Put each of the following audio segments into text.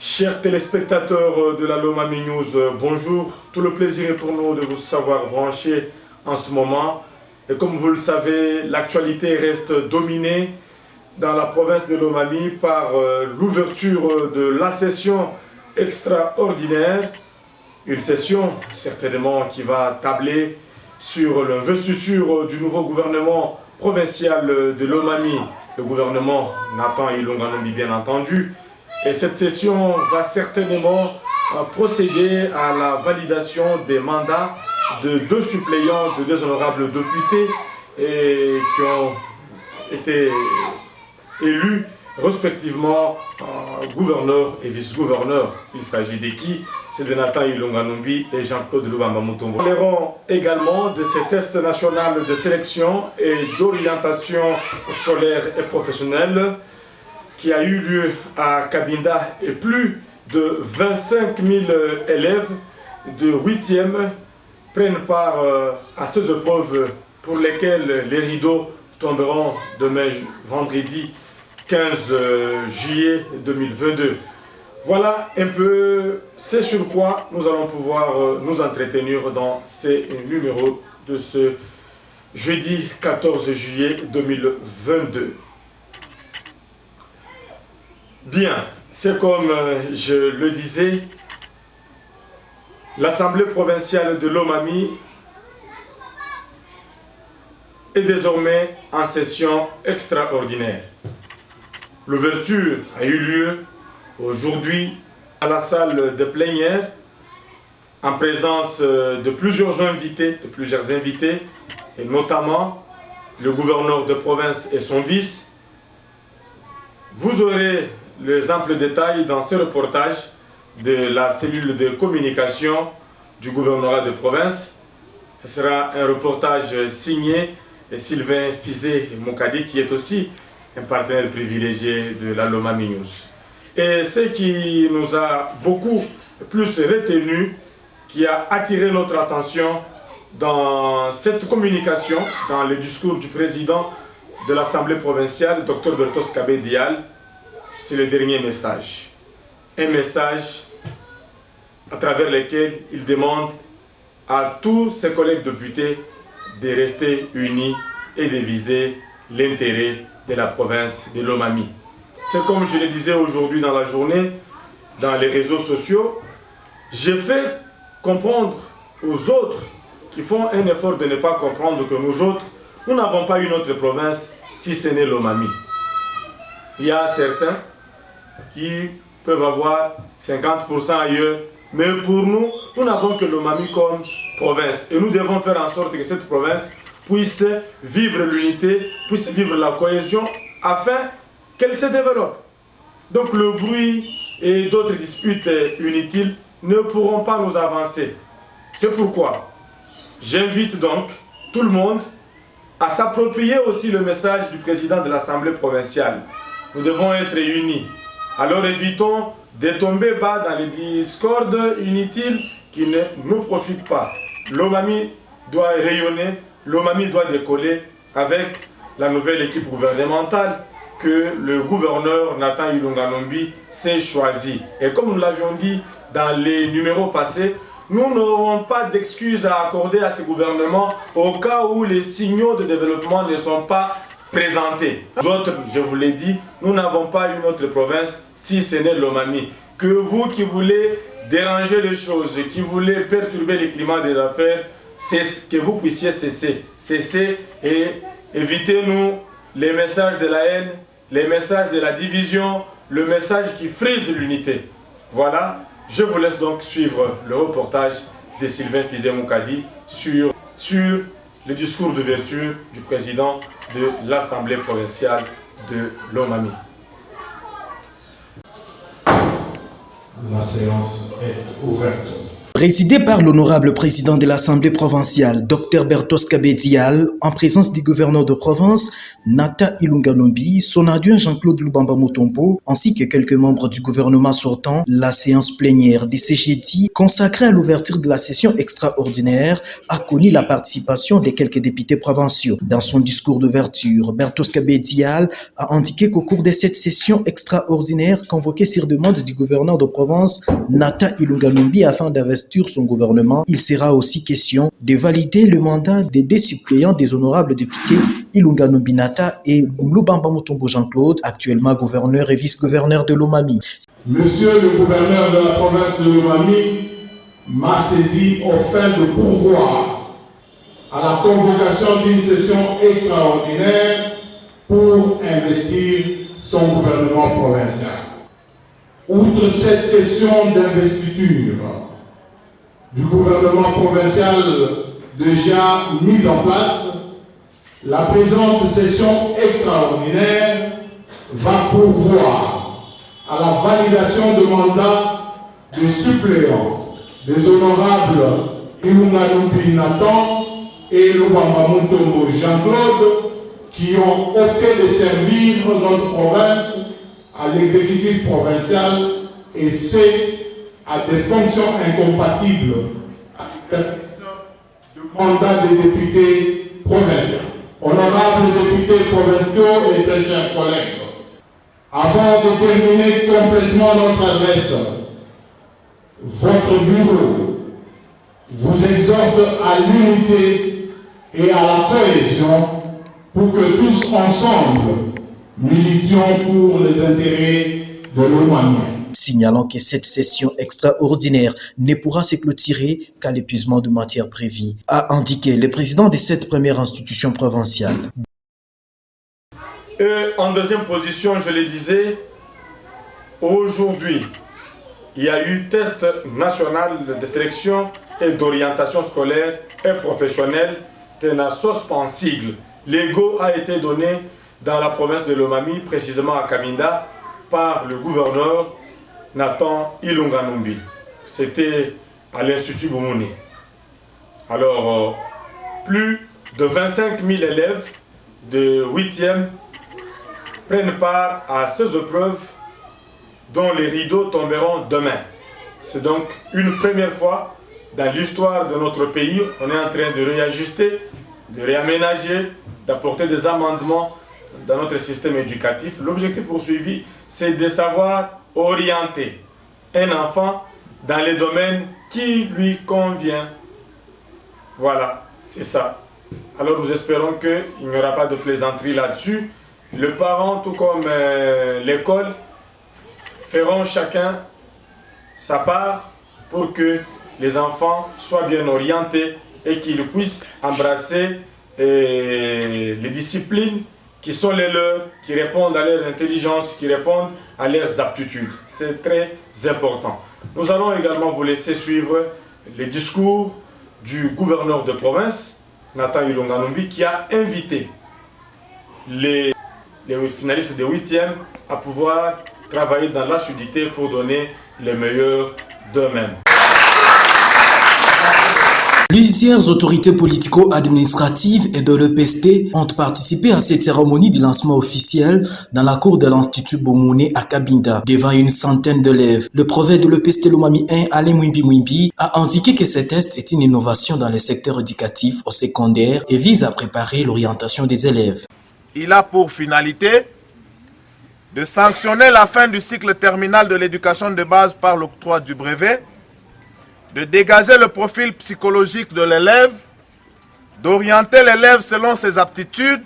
Chers téléspectateurs de la Lomami News, bonjour. Tout le plaisir est pour nous de vous savoir brancher en ce moment. Et comme vous le savez, l'actualité reste dominée dans la province de Lomami par l'ouverture de la session extraordinaire. Une session certainement qui va tabler sur l'investiture du nouveau gouvernement provincial de Lomami, le gouvernement Nathan Ilunga Numbi bien entendu. Et cette session va certainement procéder à la validation des mandats de deux suppléants, de deux honorables députés qui ont été élus respectivement gouverneur et vice-gouverneur. Il s'agit de qui? C'est de Nathan Ilunga Numbi et Jean-Claude Lubamba Mutombo. Nous parlerons également de ces tests nationaux de sélection et d'orientation scolaire et professionnelle qui a eu lieu à Cabinda et plus de 25 000 élèves de 8e prennent part à ces épreuves pour lesquelles les rideaux tomberont demain vendredi 15 juillet 2022. Voilà un peu ce sur quoi nous allons pouvoir nous entretenir dans ces numéros de ce jeudi 14 juillet 2022. Bien, c'est comme je le disais, l'Assemblée provinciale de Lomami est désormais en session extraordinaire. L'ouverture a eu lieu aujourd'hui à la salle de plénière en présence de plusieurs invités, et notamment le gouverneur de province et son vice. Vous aurez les amples détails dans ce reportage de la cellule de communication du gouvernorat de province. Ce sera un reportage signé Sylvain Fizé-Moukadi, qui est aussi un partenaire privilégié de la Lomami News. Et ce qui nous a beaucoup plus retenu, qui a attiré notre attention dans cette communication, dans le discours du président de l'Assemblée provinciale, Dr Bertos Kabé Dial, c'est le dernier message. Un message à travers lequel il demande à tous ses collègues députés de rester unis et de viser l'intérêt de la province de Lomami. C'est comme je le disais aujourd'hui dans la journée, dans les réseaux sociaux, j'ai fait comprendre aux autres qui font un effort de ne pas comprendre que nous autres, nous n'avons pas une autre province si ce n'est Lomami. Il y a certains qui peuvent avoir 50% ailleurs, mais pour nous, nous n'avons que Lomami comme province. Et nous devons faire en sorte que cette province puisse vivre l'unité, puisse vivre la cohésion, afin qu'elle se développe. Donc le bruit et d'autres disputes inutiles ne pourront pas nous avancer. C'est pourquoi j'invite donc tout le monde à s'approprier aussi le message du président de l'Assemblée provinciale. Nous devons être unis. Alors évitons de tomber bas dans les discordes inutiles qui ne nous profitent pas. Lomami doit rayonner, Lomami doit décoller avec la nouvelle équipe gouvernementale que le gouverneur Nathan Ilunga Numbi s'est choisi. Et comme nous l'avions dit dans les numéros passés, nous n'aurons pas d'excuses à accorder à ce gouvernement au cas où les signaux de développement ne sont pas présentés. Nous autres, je vous l'ai dit, nous n'avons pas une autre province si ce n'est Lomami. Que vous qui voulez déranger les choses, qui voulez perturber le climat des affaires, que vous puissiez cesser et évitez-nous les messages de la haine, les messages de la division, le message qui frise l'unité. Voilà, je vous laisse donc suivre le reportage de Sylvain Fizé-Moukadi sur le discours d'ouverture du président de l'Assemblée provinciale de Lomami. La séance est ouverte. Présidé par l'honorable président de l'Assemblée provinciale, Dr Bertos Kabedial, en présence du gouverneur de province, Nata Ilunga-Numbi, son adjoint Jean-Claude Lubamba Mutombo, ainsi que quelques membres du gouvernement sortant, la séance plénière des CGT, consacrée à l'ouverture de la session extraordinaire, a connu la participation des quelques députés provinciaux. Dans son discours d'ouverture, Bertos Kabedial a indiqué qu'au cours de cette session extraordinaire convoquée sur demande du gouverneur de province, Nata Ilunga-Numbi, afin d'investir son gouvernement, il sera aussi question de valider le mandat des deux suppléants des honorables députés Ilunga-Numbi Nata et Lubamba Mutombo Jean-Claude, actuellement gouverneur et vice-gouverneur de Lomami. Monsieur le gouverneur de la province de Lomami m'a saisi aux fins de pourvoir à la convocation d'une session extraordinaire pour investir son gouvernement provincial. Outre cette question d'investiture du gouvernement provincial déjà mise en place, la présente session extraordinaire va pourvoir à la validation de mandats de suppléants des honorables Ilunga-Numbi Nathan et Lubamba Mutombo Jean-Claude qui ont opté de servir notre province à l'exécutif provincial et c'est à des fonctions incompatibles à l'exercice du mandat des députés provinciaux. Honorables députés provinciaux et très chers collègues, avant de terminer complètement notre adresse, votre bureau vous exhorte à l'unité et à la cohésion pour que tous ensemble militions pour les intérêts de Lomami. Signalant que cette session extraordinaire ne pourra se clôturer qu'à l'épuisement de matière prévue, a indiqué le président de cette première institution provinciale. Et en deuxième position, je le disais, aujourd'hui, il y a eu test national de sélection et d'orientation scolaire et professionnelle, TENASOS en sigle. L'ego a été donné dans la province de Lomami, précisément à Kaminda, par le gouverneur Nathan Ilunga-Numbi. C'était à l'Institut Boumouni. Alors, plus de 25 000 élèves de 8e prennent part à ces épreuves dont les rideaux tomberont demain. C'est donc une première fois dans l'histoire de notre pays. On est en train de réajuster, de réaménager, d'apporter des amendements dans notre système éducatif. L'objectif poursuivi, c'est de savoir orienter un enfant dans les domaines qui lui convient. Voilà, c'est ça. Alors nous espérons qu'il n'y aura pas de plaisanterie là-dessus. Le parent, tout comme l'école, feront chacun sa part pour que les enfants soient bien orientés et qu'ils puissent embrasser les disciplines qui sont les leurs, qui répondent à leur intelligence, qui répondent à leurs aptitudes. C'est très important. Nous allons également vous laisser suivre les discours du gouverneur de province, Nathan Ilunga-Numbi, qui a invité les finalistes de 8e à pouvoir travailler dans l'assiduité pour donner les meilleurs d'eux-mêmes. Plusieurs autorités politico-administratives et de l'EPST ont participé à cette cérémonie de lancement officiel dans la cour de l'Institut Boumouni à Kabinda, devant une centaine d'élèves. Le préfet de l'EPST Lomami 1, Alain Mwimbi, a indiqué que ce test est une innovation dans le secteur éducatif au secondaire et vise à préparer l'orientation des élèves. Il a pour finalité de sanctionner la fin du cycle terminal de l'éducation de base par l'octroi du brevet, de dégager le profil psychologique de l'élève, d'orienter l'élève selon ses aptitudes,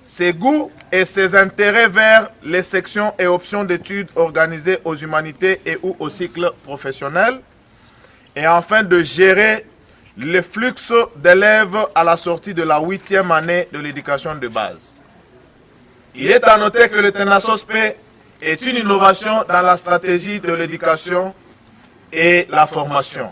ses goûts et ses intérêts vers les sections et options d'études organisées aux humanités et ou au cycle professionnel, et enfin de gérer le flux d'élèves à la sortie de la 8e année de l'éducation de base. Il est à noter que le TENASOS-P est une innovation dans la stratégie de l'éducation et la formation.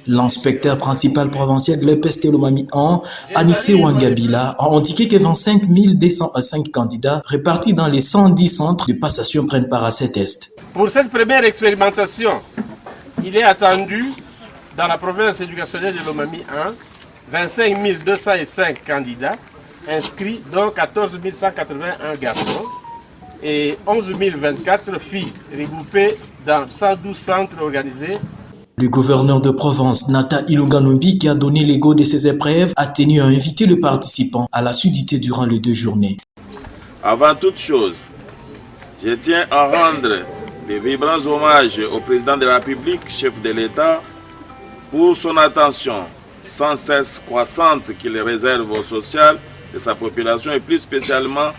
L'inspecteur principal provincial de l'EPST Lomami 1, Anissé Wangabila, a indiqué que 25 205 candidats répartis dans les 110 centres de passation prennent part à ces tests. Pour cette première expérimentation, il est attendu dans la province éducationnelle de Lomami 1, 25 205 candidats inscrits, dont 14 181 garçons et 11 024 filles, regroupées dans 112 centres organisés. Le gouverneur de Provence, Nata Ilunga Nombi, qui a donné les go de ces épreuves, a tenu à inviter les participants à la sudité durant les 2 journées. Avant toute chose, je tiens à rendre de vibrants hommages au président de la République, chef de l'État, pour son attention sans cesse croissante qu'il réserve au social de sa population et plus spécialement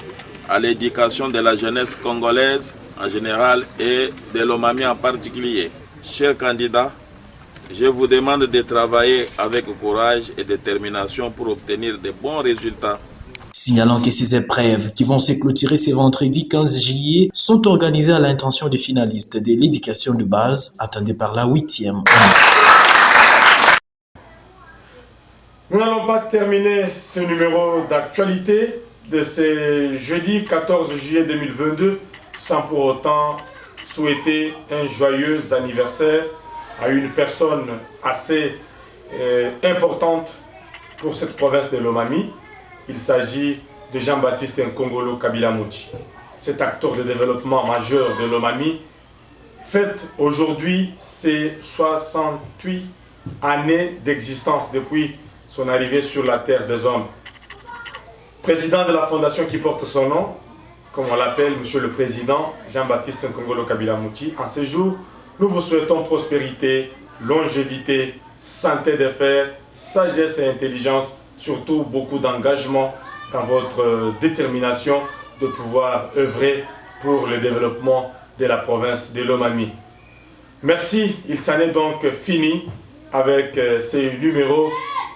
à l'éducation de la jeunesse congolaise en général et de Lomami en particulier. Chers candidats, je vous demande de travailler avec courage et détermination pour obtenir de bons résultats. Signalant que ces épreuves, qui vont se clôturer ce vendredi 15 juillet, sont organisées à l'intention des finalistes de l'éducation de base, attendus par la 8e année. Nous n'allons pas terminer ce numéro d'actualité de ce jeudi 14 juillet 2022 sans pour autant souhaiter un joyeux anniversaire à une personne assez importante pour cette province de Lomami. Il s'agit de Jean-Baptiste Nkongolo Kabila Mouti. Cet acteur de développement majeur de Lomami fête aujourd'hui ses 68 années d'existence depuis son arrivée sur la terre des hommes. Président de la fondation qui porte son nom, comme on l'appelle, Monsieur le Président Jean-Baptiste Nkongolo Kabila Mouti, en ce jour, nous vous souhaitons prospérité, longévité, santé des fers, sagesse et intelligence, surtout beaucoup d'engagement dans votre détermination de pouvoir œuvrer pour le développement de la province de Lomami. Merci, il s'en est donc fini avec ces numéros.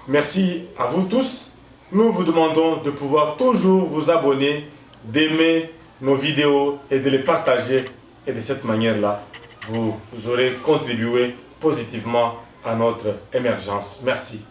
Merci à vous tous. Nous vous demandons de pouvoir toujours vous abonner, d'aimer nos vidéos et de les partager. Et de cette manière-là, vous aurez contribué positivement à notre émergence. Merci.